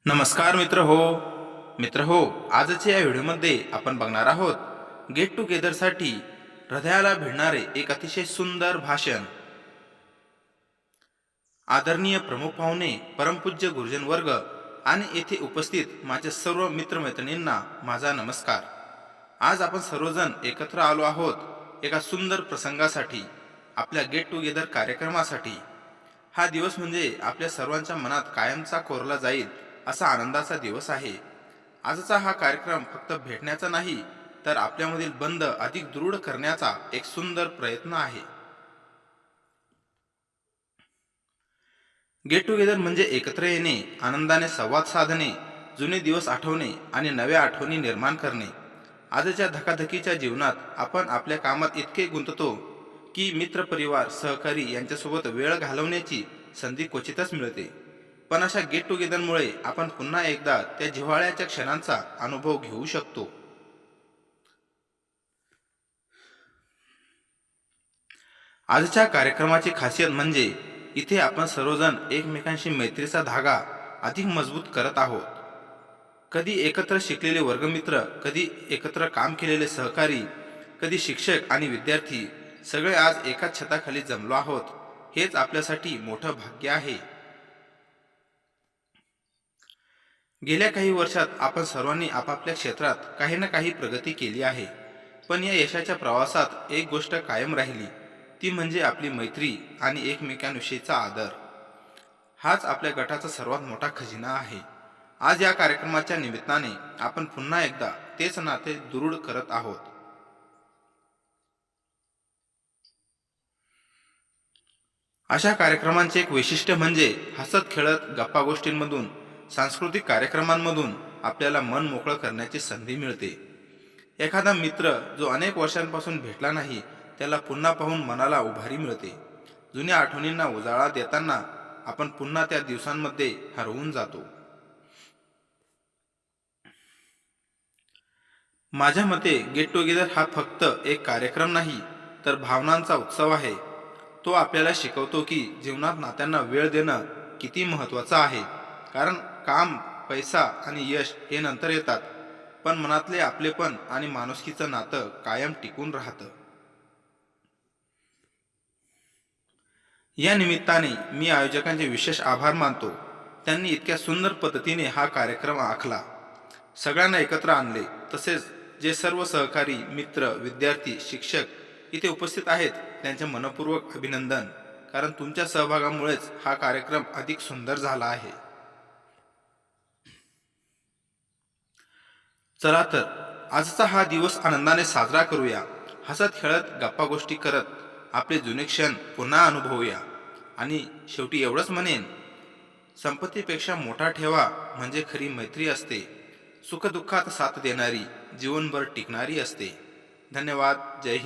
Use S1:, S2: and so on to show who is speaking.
S1: नमस्कार मित्र हो आजच्या या व्हिडिओमध्ये आपण बघणार आहोत गेट टुगेदरसाठी हृदयाला भिडणारे एक अतिशय सुंदर भाषण। आदरणीय प्रमुख पाहुणे, परमपूज्य गुरुजन वर्ग आणि येथे उपस्थित माझ्या सर्व मित्रमैत्रिणींना माझा नमस्कार। आज आपण सर्वजण एकत्र आलो आहोत एका सुंदर प्रसंगासाठी, आपल्या गेट टुगेदर कार्यक्रमासाठी। हा दिवस म्हणजे आपल्या सर्वांच्या मनात कायमचा कोरला जाईल असा आनंदाचा दिवस आहे। आजचा हा कार्यक्रम फक्त भेटण्याचा नाही, तर आपल्यामधील बंध अधिक दृढ करण्याचा एक सुंदर प्रयत्न आहे। गेट टुगेदर म्हणजे एकत्र येणे, आनंदाने संवाद साधणे, जुने दिवस आठवणे आणि नव्या आठवणी निर्माण करणे। आजच्या धकाधकीच्या जीवनात आपण आपल्या कामात इतके गुंततो की मित्रपरिवार, सहकारी यांच्यासोबत वेळ घालवण्याची संधी क्वचितच मिळते। पण अशा गेट टुगेदरमुळे आपण पुन्हा एकदा त्या जिव्हाळ्याच्या क्षणांचा अनुभव घेऊ शकतो। आजच्या कार्यक्रमाची खासियत म्हणजे इथे आपण सर्वजण एकमेकांशी मैत्रीचा धागा अधिक मजबूत करत आहोत। कधी एकत्र शिकलेले वर्गमित्र, कधी एकत्र काम केलेले सहकारी, कधी शिक्षक आणि विद्यार्थी, सगळे आज एकाच छताखाली जमलो आहोत। हेच आपल्यासाठी मोठं भाग्य आहे। गेल्या काही वर्षात आपण सर्वांनी आपापल्या क्षेत्रात काही ना काही प्रगती केली आहे, पण या यशाच्या प्रवासात एक गोष्ट कायम राहिली, ती म्हणजे आपली मैत्री आणि एकमेकांविषयीचा आदर। हाच आपल्या गटाचा सर्वात मोठा खजिना आहे। आज या कार्यक्रमाच्या निमित्ताने आपण पुन्हा एकदा तेच नाते दृढ करत आहोत। अशा कार्यक्रमांचे एक वैशिष्ट्य म्हणजे हसत खेळत गप्पा गोष्टींमधून, सांस्कृतिक कार्यक्रमांमधून आपल्याला मन मोकळं करण्याची संधी मिळते। एखादा मित्र जो अनेक वर्षांपासून भेटला नाही, त्याला पुन्हा पाहून मनाला उभारी मिळते। जुन्या आठवणींना उजाळा देताना आपण पुन्हा त्या दिवसांमध्ये हरवून जातो। माझ्या मते गेट टुगेदर हा फक्त एक कार्यक्रम नाही, तर भावनांचा उत्सव आहे। तो आपल्याला शिकवतो की जीवनात नात्यांना वेळ देणं किती महत्त्वाचं आहे। कारण काम, पैसा आणि यश हे नंतर येतात, पण मनातले आपलेपण आणि माणुसकीचं नातं कायम टिकून राहतं। या निमित्ताने मी आयोजकांचे विशेष आभार मानतो। त्यांनी इतक्या सुंदर पद्धतीने हा कार्यक्रम आखला, सगळ्यांना एकत्र आणले। तसेच जे सर्व सहकारी, मित्र, विद्यार्थी, शिक्षक इथे उपस्थित आहेत, त्यांचे मनपूर्वक अभिनंदन। कारण तुमच्या सहभागामुळेच हा कार्यक्रम अधिक सुंदर झाला आहे। चला तर आजचा हा दिवस आनंदाने साजरा करूया, हसत खेळत गप्पा गोष्टी करत आपले जुने क्षण पुन्हा अनुभवूया। आणि शेवटी एवढंच म्हणेन, संपत्तीपेक्षा मोठा ठेवा म्हणजे खरी मैत्री असते, सुखदुःखात साथ देणारी, जीवनभर टिकणारी असते। धन्यवाद। जय हिंद।